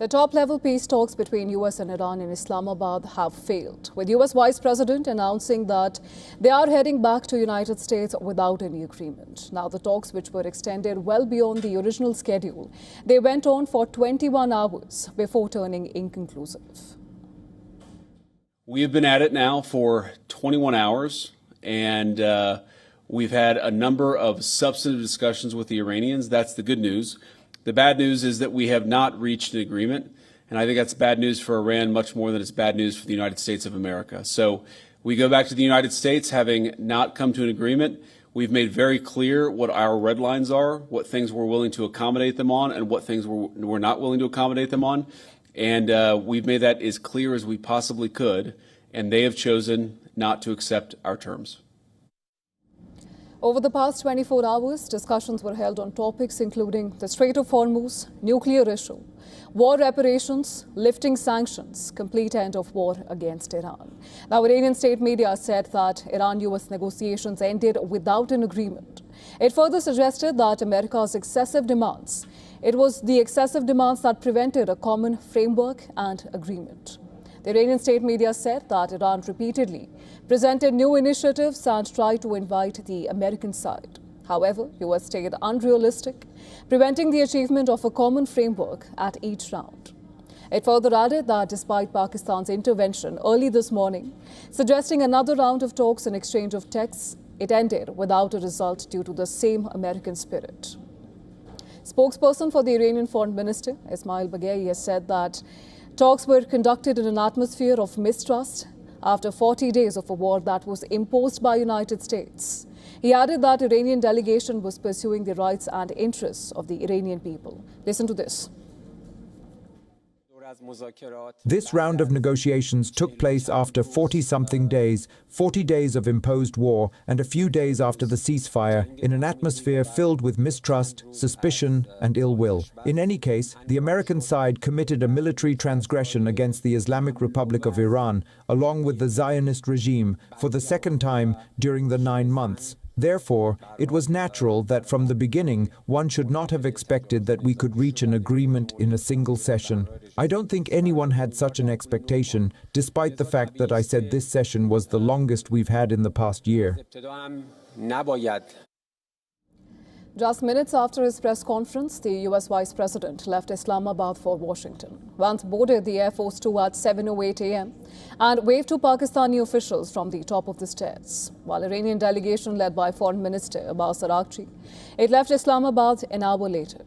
The top-level peace talks between US and Iran in Islamabad have failed, with US Vice President announcing that they are heading back to United States without any agreement. Now, the talks, which were extended well beyond the original schedule, they went on for 21 hours before turning inconclusive. We have been at it now for 21 hours, and we've had a number of substantive discussions with the Iranians. That's the good news. The bad news is that we have not reached an agreement, and I think that's bad news for Iran much more than it's bad news for the United States of America. So we go back to the United States having not come to an agreement. We've made very clear what our red lines are, what things we're willing to accommodate them on, and what things we're not willing to accommodate them on. And we've made that as clear as we possibly could, and they have chosen not to accept our terms. Over the past 24 hours, discussions were held on topics including the Strait of Hormuz, nuclear issue, war reparations, lifting sanctions, complete end of war against Iran. Now, Iranian state media said that Iran-US negotiations ended without an agreement. It further suggested that America's excessive demands, it was the excessive demands that prevented a common framework and agreement. The Iranian state media said that Iran repeatedly presented new initiatives and tried to invite the American side. However, US stayed unrealistic, preventing the achievement of a common framework at each round. It further added that despite Pakistan's intervention early this morning, suggesting another round of talks and exchange of texts, it ended without a result due to the same American spirit. Spokesperson for the Iranian Foreign Minister, Ismail Baghei, has said that talks were conducted in an atmosphere of mistrust after 40 days of a war that was imposed by the United States. He added that the Iranian delegation was pursuing the rights and interests of the Iranian people. Listen to this. This round of negotiations took place after 40-something days, 40 days of imposed war, and a few days after the ceasefire, in an atmosphere filled with mistrust, suspicion, and ill will. In any case, the American side committed a military transgression against the Islamic Republic of Iran, along with the Zionist regime, for the second time during the 9 months. Therefore, it was natural that from the beginning, one should not have expected that we could reach an agreement in a single session. I don't think anyone had such an expectation, despite the fact that I said this session was the longest we've had in the past year. Just minutes after his press conference, the US Vice President left Islamabad for Washington. Vance boarded the Air Force 2 at 7:08 a.m. and waved to Pakistani officials from the top of the stairs. While Iranian delegation led by Foreign Minister Abbas Araghchi, it left Islamabad an hour later.